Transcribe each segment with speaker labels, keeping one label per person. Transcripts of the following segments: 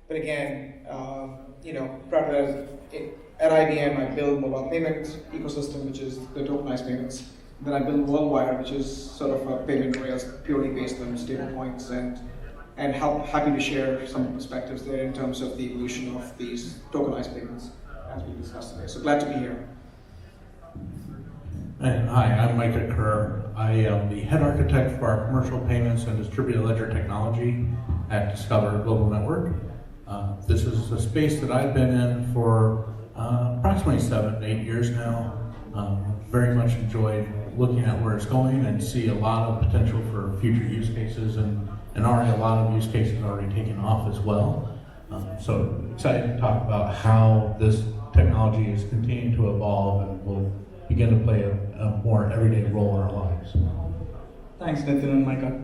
Speaker 1: But again, prior at IBM, I build mobile payment ecosystem, which is the tokenized payments. Then I build WorldWire, which is sort of a payment rails purely based on stablecoins, and happy to share some perspectives there in terms of the evolution of these tokenized payments as we discussed today. So glad to be here.
Speaker 2: Hi, I'm Micah Kerr. I am the head architect for our commercial payments and distributed ledger technology at Discover Global Network. This is a space that I've been in for approximately 7 to 8 years now. Very much enjoyed looking at where it's going and see a lot of potential for future use cases, and already a lot of use cases already taken off as well. So excited to talk about how this technology is continuing to evolve and will begin to play a more everyday role in our lives.
Speaker 3: Thanks, Nitin and Micah.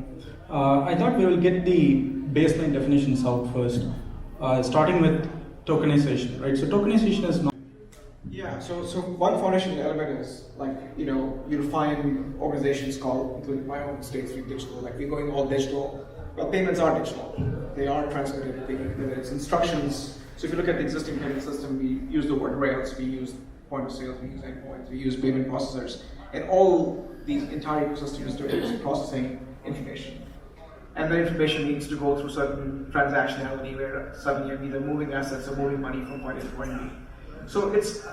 Speaker 3: I thought we will get the baseline definitions out first, starting with tokenization, right? So tokenization is not.
Speaker 1: Yeah, so one foundation element is you'll find organizations including my own State Street Digital, we're going all digital. Well, payments are digital. They are transmitted, it's instructions. So if you look at the existing payment system, we use the word rails, we use point of sales, we use endpoints, we use payment processors, and all these entire ecosystem is doing is processing information. And the information needs to go through certain transactionality where suddenly you're either moving assets or moving money from point A to point B. So it's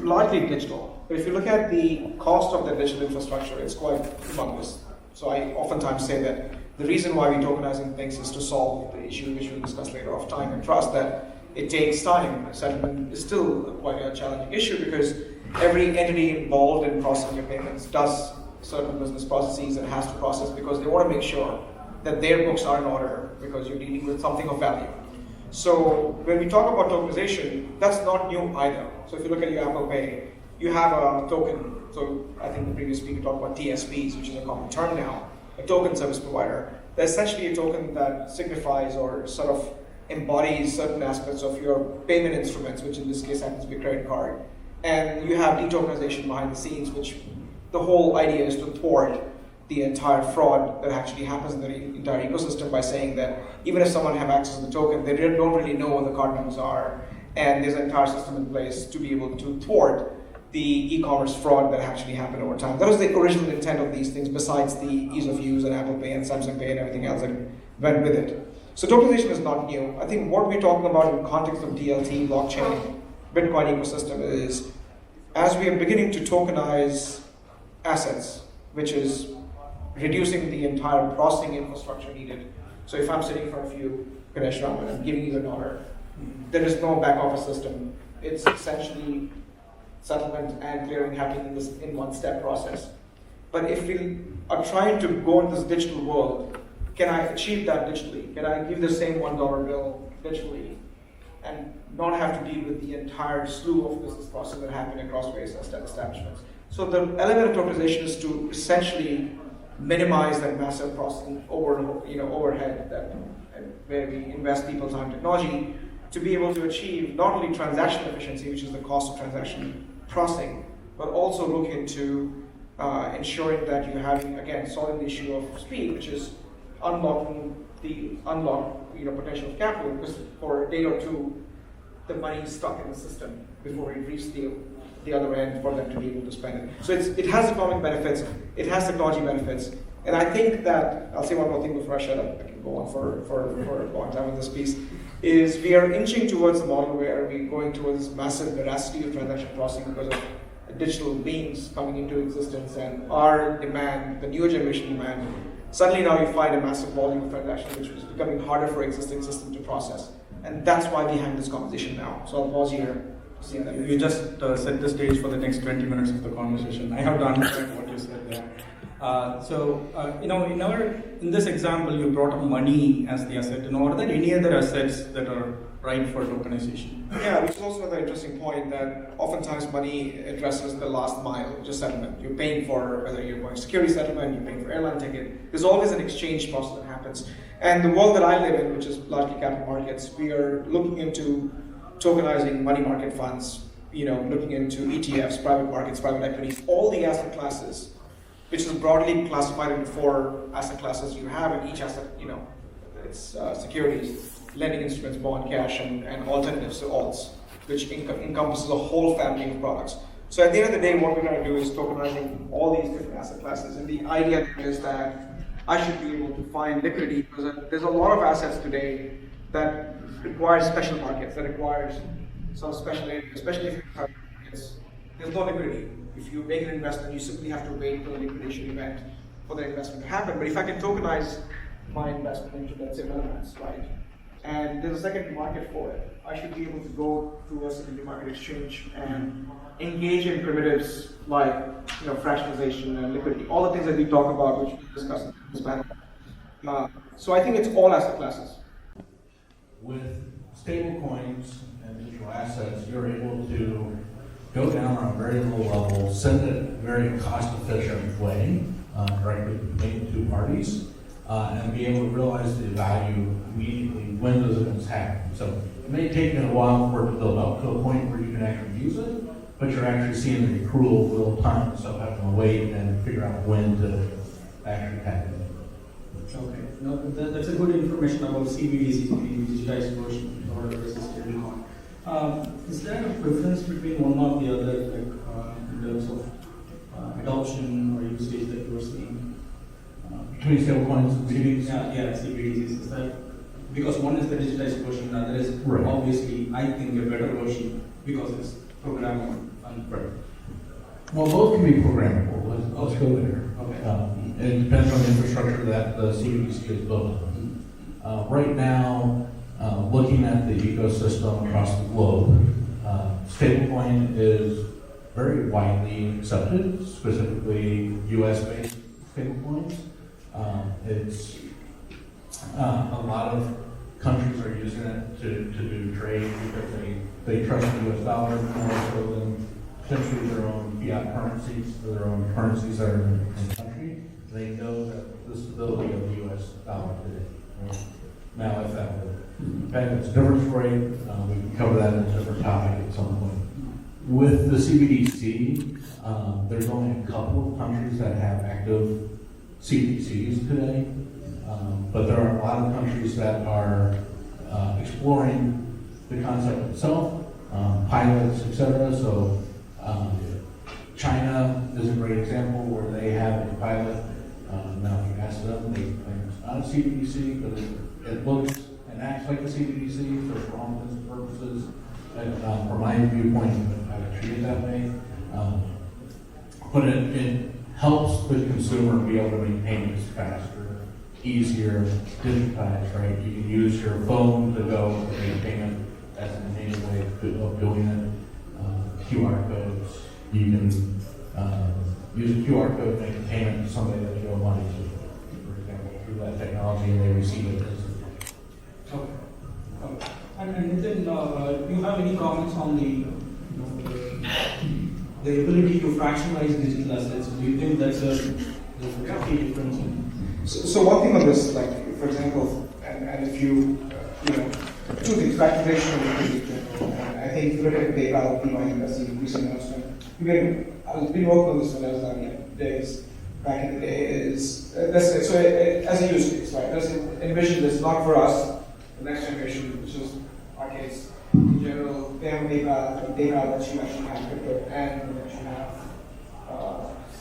Speaker 1: largely digital. But if you look at the cost of the digital infrastructure, it's quite humongous. So I oftentimes say that the reason why we're tokenizing things is to solve the issue which we'll discuss later of time and trust, that it takes time. Settlement is still quite a challenging issue because every entity involved in processing your payments does certain business processes and has to process because they want to make sure that their books are in order because you're dealing with something of value. So when we talk about tokenization, that's not new either. So if you look at your Apple Pay, you have a token. So I think the previous speaker talked about TSPs, which is a common term now, a token service provider. They're essentially a token that signifies or sort of embodies certain aspects of your payment instruments, which in this case happens to be a credit card. And you have de-tokenization behind the scenes, which the whole idea is to thwart the entire fraud that actually happens in the entire ecosystem by saying that even if someone have access to the token, they don't really know what the card numbers are, and there's an entire system in place to be able to thwart the e-commerce fraud that actually happened over time. That was the original intent of these things, besides the ease of use and Apple Pay and Samsung Pay and everything else that went with it. So tokenization is not new. I think what we're talking about in context of DLT, blockchain, Bitcoin ecosystem is as we are beginning to tokenize assets, which is reducing the entire processing infrastructure needed. So if I'm sitting in front of you, Ganesh Ram, and I'm giving you $1, there is no back office system. It's essentially settlement and clearing happening in one step process. But if we are trying to go into this digital world, can I achieve that digitally? Can I give the same $1 bill digitally and not have to deal with the entire slew of business processes that happen across various establishments? So the element of tokenization is to essentially minimize that massive processing overhead where we invest people, time, technology to be able to achieve not only transaction efficiency, which is the cost of transaction processing, but also look into ensuring that you're having, again, solving the issue of speed, which is unlocking the potential of capital, because for a day or two, the money is stuck in the system before it reaches the other end for them to be able to spend it. So it has economic benefits, it has technology benefits, and I think that, I'll say one more thing before I shut up, I can go on for a long time with this piece, is we are inching towards a model where we're going towards massive veracity of transaction processing because of digital means coming into existence and our demand, the newer generation demand. Suddenly now you find a massive volume of transactions which is becoming harder for existing system to process. And that's why we're having this conversation now. So I'll pause here.
Speaker 3: You just set the stage for the next 20 minutes of the conversation. I have to understand what you said there. In this example, you brought up money as the asset. Are there any other assets that are right for tokenization?
Speaker 1: Yeah, which is also another interesting point that oftentimes money addresses the last mile, just settlement. You're paying for whether you're going security settlement, you're paying for airline ticket. There's always an exchange process that happens. And the world that I live in, which is largely capital markets, we are looking into tokenizing money market funds, looking into ETFs, private markets, private equities, all the asset classes, which is broadly classified into 4 asset classes you have in each asset, it's securities. lending instruments, bond, cash, and alternatives to alts, which encompasses a whole family of products. So at the end of the day, what we're going to do is tokenizing all these different asset classes. And the idea is that I should be able to find liquidity, because there's a lot of assets today that require special markets, that requires some special areas, especially if you have markets. There's no liquidity. If you make an investment, you simply have to wait for the liquidation event for the investment to happen. But if I can tokenize my investment into, let's say, relevance, right? And there's a secondary market for it, I should be able to go to a secondary market exchange and engage in primitives like fractionalization and liquidity, all the things that we talk about, which we discussed in this panel. So I think it's all asset classes.
Speaker 2: With stable coins and digital assets, you're able to go down on a very low level, send it very cost-efficient way directly between two parties, and be able to realize the value immediately when those events happen. So it may take you a while for it to build up to a point where you can actually use it, but you're actually seeing the accrual real time, so having to wait and figure out when to actually happen.
Speaker 3: Okay, no, that's a good information about CBDCs, the digitized version, or versus stablecoin. Is there a preference between one or the other, like in terms of adoption or usage that you're seeing?
Speaker 2: Between stablecoins and CBDCs?
Speaker 3: Yeah, CBDCs. Is that because one is the digitized version, the other is
Speaker 2: right.
Speaker 3: Obviously, I think, a better version because it's programmable.
Speaker 2: Right. Well, both can be programmable. Let's go there.
Speaker 3: Okay.
Speaker 2: It depends on the infrastructure that the CBDC is built on. Right now, looking at the ecosystem across the globe, stablecoin is very widely accepted, specifically US-based stablecoins. It's a lot of countries are using it to do trade because they trust the US dollar more so than potentially their own fiat currencies, or their own currencies that are in the country. They know that the stability of the US dollar today. Right? Now, if that were back its difference rate, we can cover that in a different topic at some point. With the CBDC, there's only a couple of countries that have active CBDCs today, but there are a lot of countries that are exploring the concept itself, pilots, etc. So China is a great example where they have a pilot. Now, if you ask them, they claim it's not a CBDC, but it looks and acts like a CBDC, so for all intents and purposes, from my viewpoint, I would treat it that way. But it helps the consumer be able to make payments faster, easier, digitized, right? You can use your phone to go and make a payment. That's an enabled way of doing it. QR codes. You can use a QR code to make a payment to somebody that you owe money to, for example, through that technology, and they receive it instantly.
Speaker 3: Okay. And then, do you have any comments on the ability to fractionalize digital assets? Do you think that's a key difference?
Speaker 1: So one thing on this, like for example, and if you two things, fractionalization and liquidity. I think if you look at PayPal, that's the recent announcement. I've been working on this when I was on days back in the day. Is so as a use case, right? Let's envision this not for us, the next generation, which is our case. In general, they have PayPal that you actually have crypto and that you have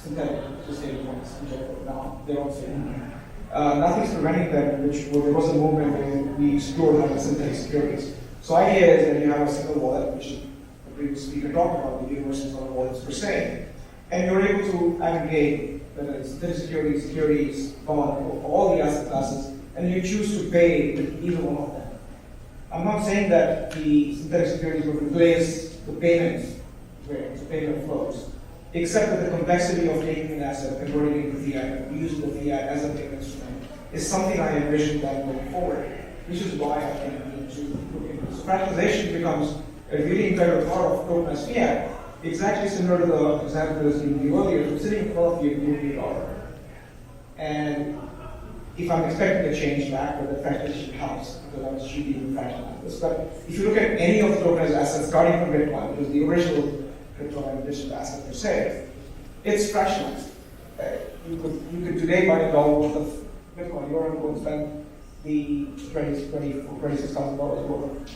Speaker 1: synthetic stablecoins, which are now they don't say. Nothing's preventing them, there was a movement where we explored how to synthetic securities. So idea is that you have a single wallet, which the previous speaker talked about, the universal sort of wallets per se, and you're able to aggregate whether it's synthetic securities, bond, all the asset classes, and you choose to pay with either one of them. I'm not saying that the synthetic securities will replace the payments, where the payment flows, except that the complexity of taking an asset, converting it into fiat, and using the fiat as a payment instrument is something I envision that going forward, which is why I think we need to look into this. Fractionalization becomes a really integral part of tokenized fiat. Exactly similar to the example that was given earlier. I'm sitting in front of you, you give me $1. And if I'm expecting a change back, but the fractionalization helps, because I'm shooting the fractionalize this. But if you look at any of the tokenized assets, starting from Bitcoin, which is the original crypto and digital asset per se, it's fractionalized. You could today buy $1 worth of Bitcoin. You're going to go and spend the $26,000 worth of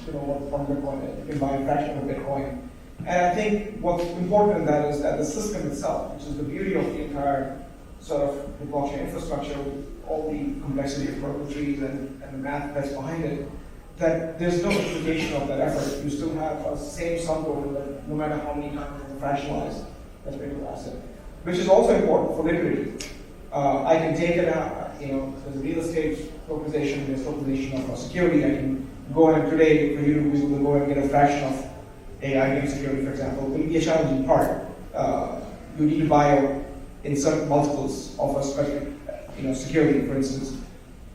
Speaker 1: from Bitcoin. You can buy a fraction of a Bitcoin. And I think what's important in that is that the system itself, which is the beauty of the entire sort of the blockchain infrastructure, with all the complexity of purple trees and the math that's behind it, that there's no duplication of that effort. You still have a same sum total that no matter how many times you fractionalize that particular asset, which is also important for liquidity. I can take it out, there's a real estate tokenization, there's tokenization of security. I can go and today, for you to be able to go and get a fraction of IBM security, for example, will be a challenging part. You need to buy in certain multiples of a specific, security, for instance.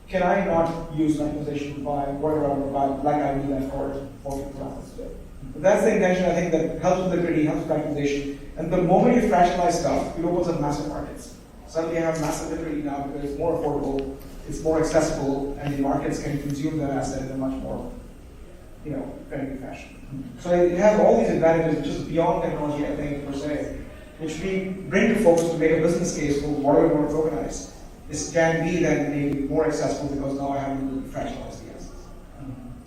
Speaker 1: Can I not use tokenization to buy whatever I want to buy, like I need that for assets today? But that's the intention, I think, that helps with liquidity, helps with fractionalization. And the moment you fractionalize stuff, it opens up massive markets. Suddenly you have massive liquidity now because it's more affordable, it's more accessible, and the markets can consume that asset in a much more, friendly fashion. So it has all these advantages, which is beyond technology, I think, per se, which we bring to folks to make a business case for whatever we want to tokenize. This can be then made more accessible because now I have to fractionalize the assets.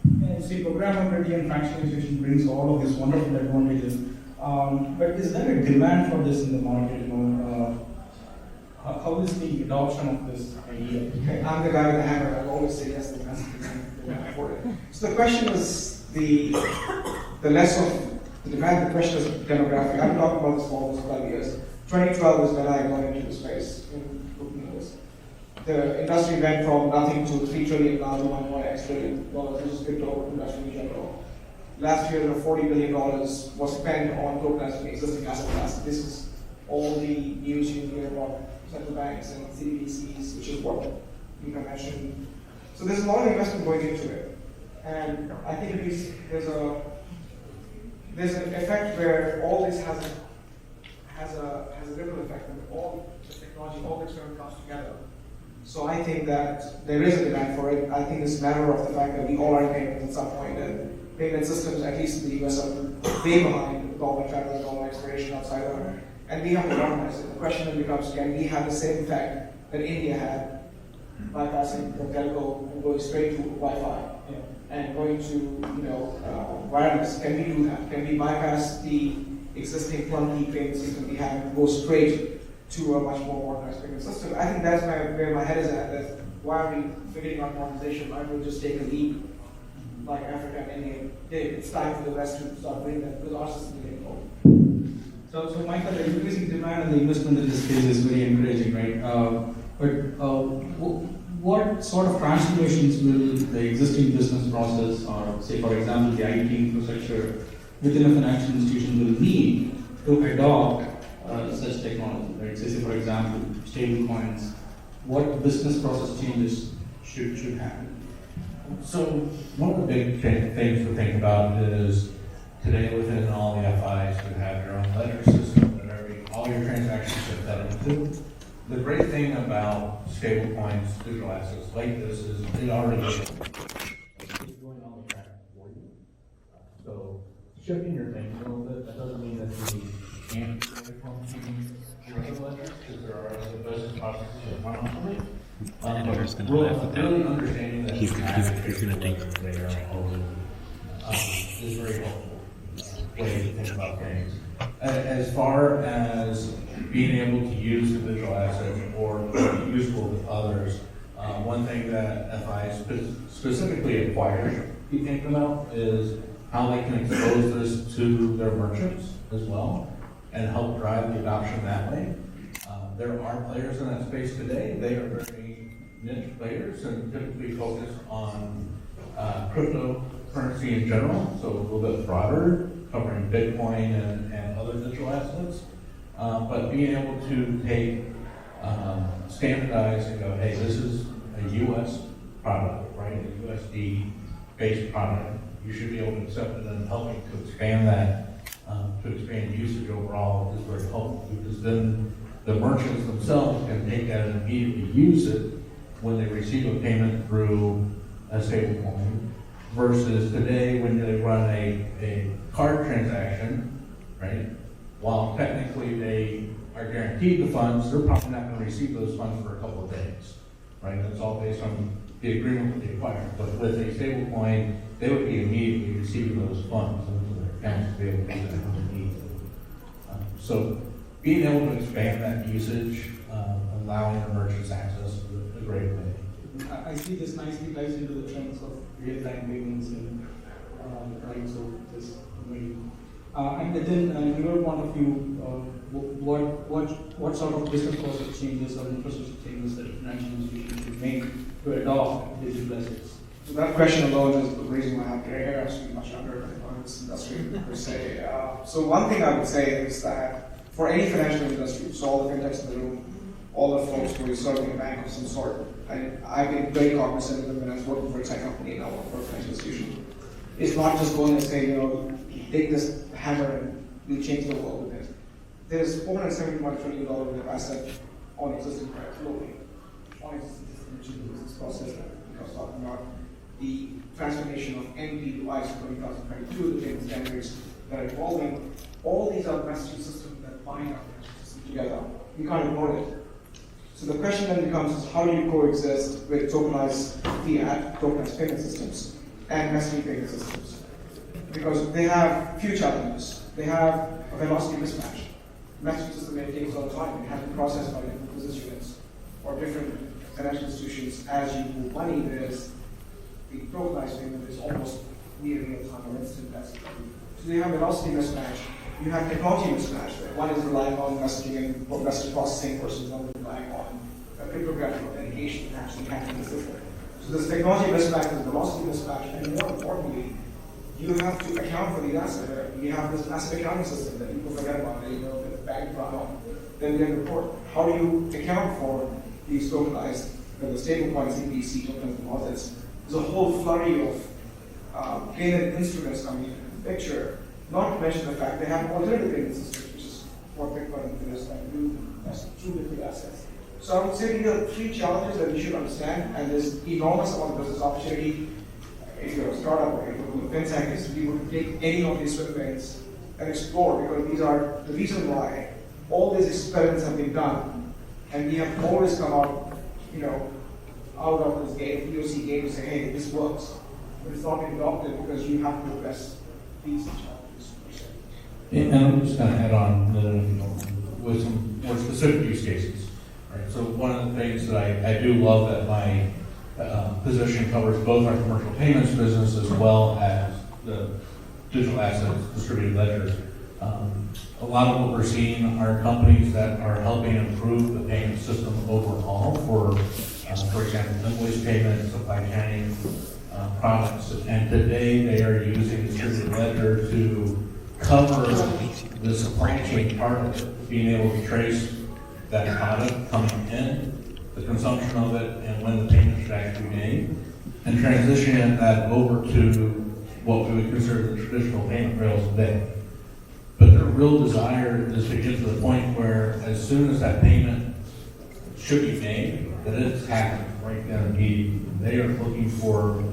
Speaker 3: And see, programmability and fractionalization brings all of these wonderful advantages. But is there a demand for this in the market? How is the adoption of this idea?
Speaker 1: Okay, I'm the guy with the hammer. I always say yes to demand for it. So the question is the less of the demand. The question is demographic. I've been talking about this for almost 12 years. 2012 is when I got into the space in looking at this. The industry went from nothing to $3 trillion now to $1.x trillion. This is crypto industry in general. Last year, $40 billion was spent on tokenizing existing asset classes. This is all the news you hear about central banks and CBDCs, which is what you can mention. So there's a lot of investment going into it, and I think there's an effect where all this has a ripple effect, and all the technology, all the experiment comes together. So I think that there is a demand for it. I think it's a matter of the fact that we all are in payments at some point, and payment systems, at least in the US, are way behind government travel, government exploration outside of it. And we have to modernize it. The question then becomes, can we have the same effect that India had, bypassing the telco and going straight to Wi-Fi and going to wireless? Can we do that? Can we bypass the existing clunky payment system we have and go straight to a much more modernized payment system? I think that's where my head is at. That why are we figuring out modernization? Why don't we just take a leap like Africa and India did? It's time for the West to start doing that because our system is getting old.
Speaker 3: So Michael, the increasing demand and the investment in this space is very encouraging, right? What sort of transformations will the existing business process, or say, for example, the IT infrastructure within a financial institution will need to adopt such technology, right? Say, for example, stable coins. What business process changes should happen?
Speaker 2: So one of the big things to think about is today within all the FIs you have your own ledger system that all your transactions are fed into. The great thing about stablecoins, digital assets like this is it already is doing all the tracking for you. So shifting your things a little bit, that doesn't mean that you can't do your other ledgers, because there are other business processes that run off of it. Really understanding that he's going to take there is very helpful way to think about things. As far as being able to use the digital assets or be useful to others, one thing that FI specifically acquires be thinking about is how they can expose this to their merchants as well and help drive the adoption that way. There are players in that space today. They are very niche players and typically focus on cryptocurrency in general, so a little bit broader, covering Bitcoin and other digital assets. But being able to take, standardize and go, hey, this is a US product, right? A USD-based product. You should be able to accept it, and helping to expand that, to expand usage overall is very helpful, because then the merchants themselves can take that and immediately use it when they receive a payment through a stablecoin, versus today when they run a card transaction, right? While technically they are guaranteed the funds, they're probably not going to receive those funds for a couple of days, right? That's all based on the agreement would be acquired. But with a stable coin, they would be immediately receiving those funds into their accounts to be able to do that immediately. So being able to expand that usage, allowing the merchants access is a great way.
Speaker 3: I see this nicely ties into the trends of real-time payments and right, so this amazing. And then, in your point of view, what sort of business process changes or infrastructure changes that financial institutions should make to adopt digital assets?
Speaker 1: So that question alone is the reason why I have gray hair. I should be much younger in this industry per se. So one thing I would say is that for any financial industry, so all the fintechs in the room, all the folks who are serving a bank of some sort, I've been very cognizant of them when I was working for a tech company and I work for a financial institution. It's not just going and saying, take this hammer and we'll change the world with it. There's $471 trillion worth of asset on existing credit globally. On existing business process that I was talking about. The transformation of MP to ISO 2022, the payment standards that are evolving. All these are messaging systems that bind our financial system together. We can't ignore it. So the question then becomes is how do you coexist with tokenized fiat, tokenized payment systems, and messaging payment systems? Because they have few challenges. They have a velocity mismatch. Messaging system may take all the time. It has to be processed by different business units or different financial institutions. As you move money, there's the tokenized payment is almost near real time or instant messaging. So you have velocity mismatch. You have technology mismatch. Right? One is relying on messaging and message processing versus one is relying on cryptographic authentication and actually hacking the system. So this technology mismatch is velocity mismatch, and more importantly, you have to account for these assets. You have this asset accounting system that people forget about. The bank run on. Then they report. How do you account for these tokenized, the stablecoins, MPC, token deposits? There's a whole flurry of payment instruments coming into the picture. Not to mention the fact they have alternative payment systems, which is what Bitcoin is like do. That's two different assets. So I would say these are three challenges that we should understand, and there's enormous amount of business opportunity. If you're a startup or if you're a fintech, we would take any of these swim lanes and explore, because these are the reason why all these experiments have been done, and we have always come out, out of this game, POC game, to say, hey, this works, but it's not been adopted because you have to address these challenges.
Speaker 2: And I'm just going to add on with some more specific use cases. Right? So one of the things that I do love that my position covers both our commercial payments business as well as the digital assets distributed ledgers. A lot of what we're seeing are companies that are helping improve the payment system overall for example, invoice payments, supply chain products. And today they are using distributed ledger to cover the supply chain part of it, being able to trace that product coming in, the consumption of it, and when the payment should actually be made, and transitioning that over to what we would consider the traditional payment rails today. But their real desire is to get to the point where as soon as that payment should be made, that it's happening right then and immediately. They are looking for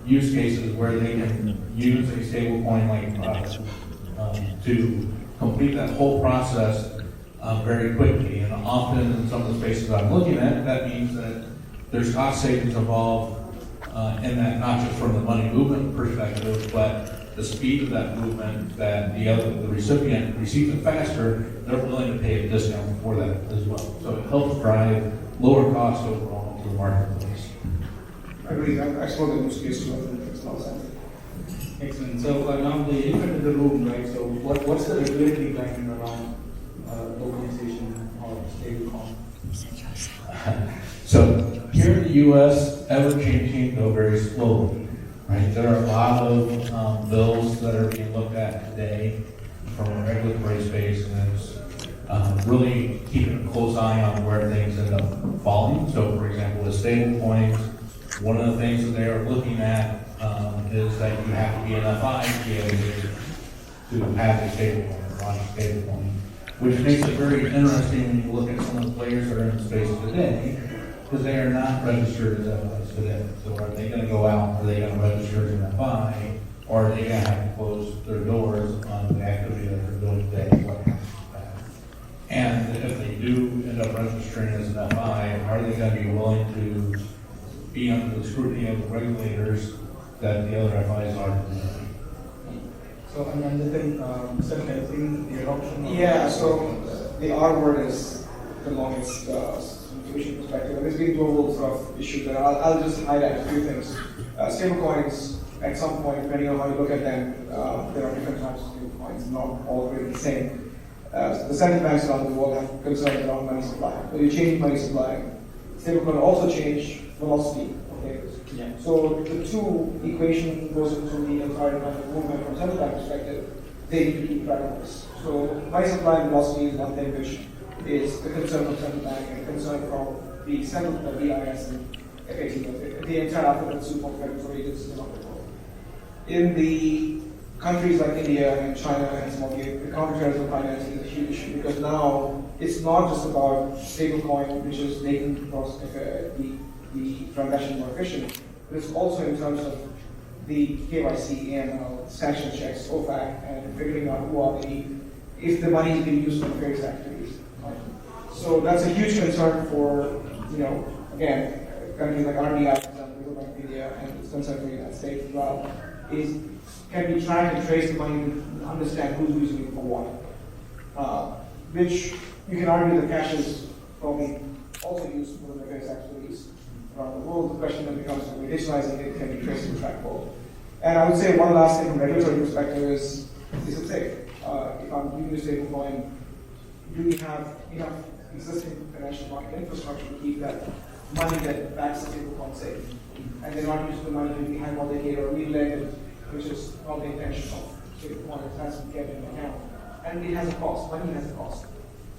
Speaker 2: use cases where they can use a stable coin like to complete that whole process very quickly. And often in some of the spaces I'm looking at, that means that there's cost savings involved in that, not just from the money movement perspective, but the speed of that movement, that the recipient receives it faster, they're willing to pay a discount for that as well. So it helps drive lower costs overall to the marketplace.
Speaker 1: I agree. I explored the use case too. I think it makes a lot of sense.
Speaker 3: Excellent. So now the elephant in the room, right? So what's the regulatory climate around tokenization or stablecoin?
Speaker 2: So here in the U.S., ever-changing, though very slowly. Right? There are a lot of bills that are being looked at today from a regulatory space, and it's really keeping a close eye on where things end up falling. So, for example, with stable coins, one of the things that they are looking at is that you have to be an FI to be able to have a stable coin or launch a stable coin, which makes it very interesting when you look at some of the players that are in the space today, because they are not registered as FIs today. So are they going to go out? Are they going to register as an FI? Or are they going to have to close their doors on the activity that they're doing today? What happens with that? And if they do end up registering as an FI, are they going to be willing to be under the scrutiny of the regulators that the other FIs are.
Speaker 3: So, and then the thing, helping the adoption of
Speaker 1: Yeah, so the R word is the longest solution perspective. And there's been global sort of issues there. I'll just highlight a few things. Stablecoins, at some point, depending on how you look at them, there are different types of stablecoins, not all really the same. The central banks around the world have concerns around money supply. When you change money supply, stablecoin also change velocity. Okay?
Speaker 3: Yeah.
Speaker 1: So the two equation goes into the entire kind of movement from central bank perspective. They need to keep track of this. So money supply and velocity is one thing which is the concern from central bank and concern from the central BIS and FAT, the entire alphabet soup of regulatory agencies around the world. In the countries like India and China and some of the counterterrorism financing is a huge issue because now it's not just about stablecoin, which is making the transaction more efficient, but it's also in terms of the KYC, AML, sanction checks, OFAC, and figuring out who are if the money is being used for nefarious activities. Right? So that's a huge concern for, again, countries like RBI, for example, Reserve Bank of India, and it's concerned for the United States as well, can be trying to trace the money to understand who's using it for what. Which you can argue that cash is probably also used for the nefarious activities around the world. The question then becomes, if we're digitalizing it, can be traced and trackable? And I would say one last thing from a regulatory perspective is it safe? If I'm using a stablecoin, do we have enough existing financial market infrastructure to keep that money that backs the stablecoin safe? And they're not using the money to be hypothecated or re-lended, which is not the intention of stablecoin. It has to get in the account. And it has a cost. Money has a cost.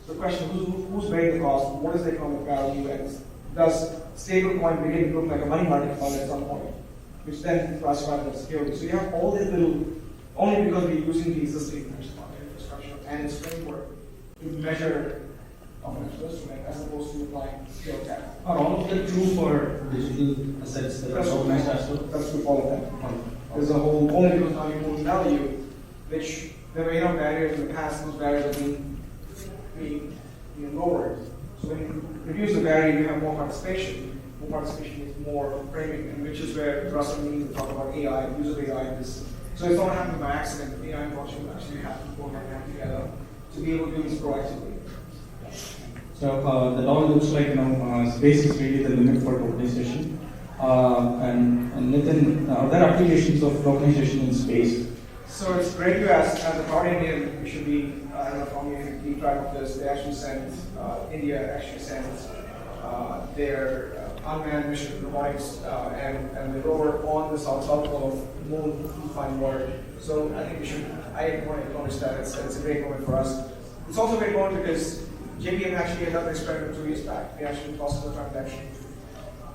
Speaker 1: So the question, who's bearing the cost? What is the economic value? And does stablecoin begin to look like a money market fund at some point, which then is classified as security? So you have all these little, only because we're using the existing financial market infrastructure and its framework to measure a financial instrument as opposed to applying scale tech.
Speaker 3: Are all of them true for digital assets that are tokenized as well?
Speaker 1: That's true for all of them. There's a whole, only because now you move value, which there were enough barriers in the past, those barriers are being lowered. So when you reduce the barrier, you have more participation. More participation means more framing, and which is where Russ and me talk about AI, use of AI. So it's not happening by accident. AI and blockchain actually have to go hand in hand together to be able to do this proactively.
Speaker 3: So that all looks like space is really the limit for tokenization. And Nitin, are there applications of tokenization in space?
Speaker 1: So it's great you asked. As a proud Indian, we should be, I don't know how many can keep track of this. They actually sent, India actually sent their unmanned mission robotics and the rover on the south pole of the moon to find water. So I think I want to acknowledge that. It's a great moment for us. It's also a great moment because JPM actually had done an experiment 2 years back. They actually processed a transaction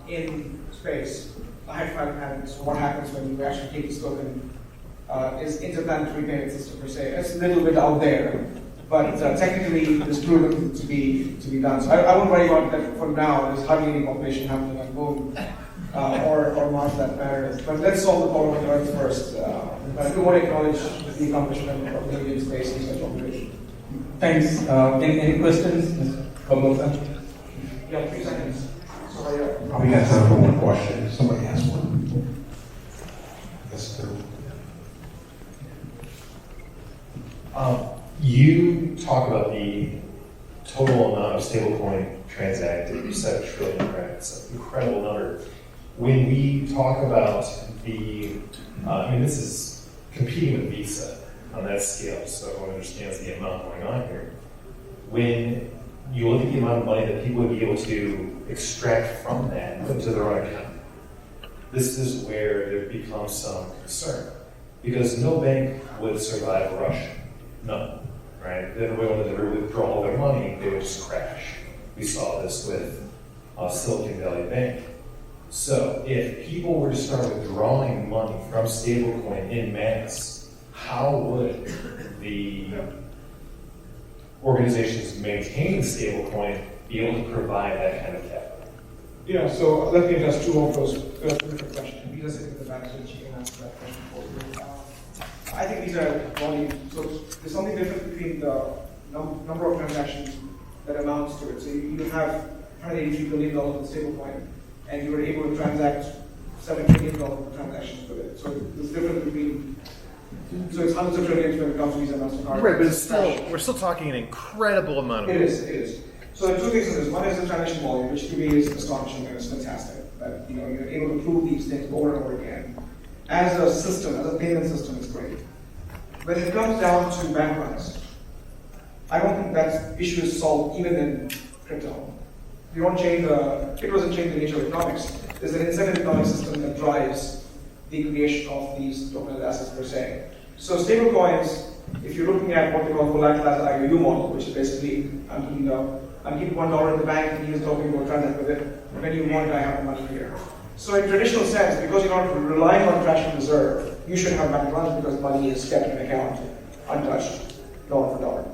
Speaker 1: in space. A hydrophilic pattern. So what happens when you actually take this token is interplanetary payment system per se. It's a little bit out there, but technically it's proven to be done. So I won't worry about that for now. There's hardly any population happening on Moon or Mars that matters. But let's solve the problem on Earth first. But I do want to acknowledge the accomplishment of the Indian space and such population.
Speaker 3: Thanks. Any questions?
Speaker 1: Yeah, 3 seconds. Sorry,
Speaker 4: Probably got time for one question. Somebody has one. Yes, sir.
Speaker 5: You talk about the total amount of stablecoin transacted. You said $1 trillion, right? It's an incredible number. When we talk about this is competing with Visa on that scale, so everyone understands the amount going on here. When you look at the amount of money that people would be able to extract from that and put into their own account, this is where there becomes some concern. Because no bank would survive Russia. None. Right? If everybody wanted to withdraw all their money, they would just crash. We saw this with Silicon Valley Bank. So if people were to start withdrawing money from stablecoin in mass, how would the organizations maintaining stablecoin be able to provide that kind of capital?
Speaker 1: Yeah, so let me address 2 of those different questions. Visa sitting in the back, so you can answer that question for you. I think these are volume. So there's something different between the number of transactions that amounts to it. So you have $183 billion in stablecoin, and you were able to transact $7 trillion transactions with it. So there's difference between, so it's hundreds of trillions when it comes to Visa, MasterCard.
Speaker 5: Right, but it's still, we're still talking an incredible amount of
Speaker 1: It is. So there are two things in this. One is the transaction volume, which to me is astonishing and it's fantastic. That you're able to prove these things over and over again. As a system, as a payment system, it's great. When it comes down to bank runs, I don't think that issue is solved even in crypto. You don't change it doesn't change the nature of economics. There's an incentive economic system that drives the creation of these tokenized assets per se. So stablecoins, if you're looking at what they call collateralized IOU model, which is basically I'm keeping $1 in the bank and he's talking about transact with it. When you want, I have the money here. So in traditional sense, because you're not relying on fractional reserve, you should have bank runs because money is kept in an account, untouched, dollar for dollar.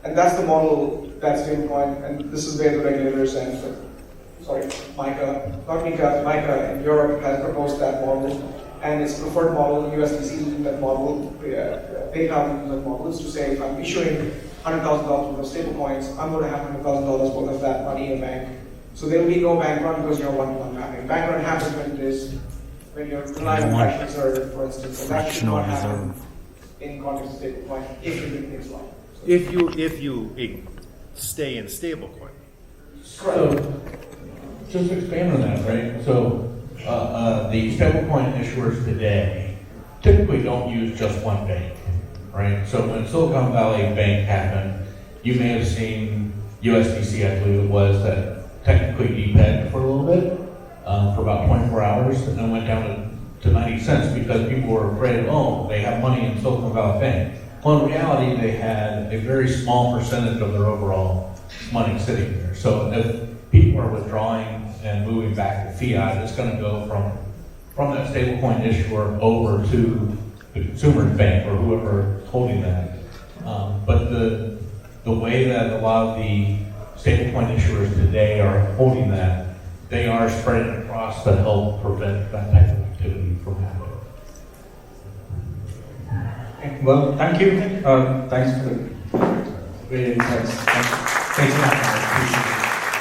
Speaker 1: And that's the model that's stablecoin, and this is where the regulators and MiCA in Europe has proposed that model, and its preferred model, USDC is using that model, PayPal is using that model, is to say if I'm issuing $100,000 worth of stablecoins, I'm going to have $100,000 worth of that money in a bank. So there will be no bank run because you're one-to-one mapping. Bank run happens when you're relying on fractional reserve, for instance, and that should not happen in context of stablecoin if you're doing things like.
Speaker 5: if you stay in stablecoin.
Speaker 2: So, just to expand on that, right? So, the stablecoin issuers today typically don't use just one bank, right? So when Silicon Valley Bank happened, you may have seen USDC, I believe it was, that technically depegged for a little bit, for about 24 hours, and then went down to 90 cents because people were afraid, oh, they have money in Silicon Valley Bank. Well, in reality, they had a very small percentage of their overall money sitting there. So if people are withdrawing and moving back to fiat, it's going to go from that stablecoin issuer over to the consumer bank or whoever holding that. But the way that a lot of the stablecoin issuers today are holding that, they are spreading across to help prevent that type of activity from happening.
Speaker 3: Well, thank you. Thanks for the great insights. Thanks a lot.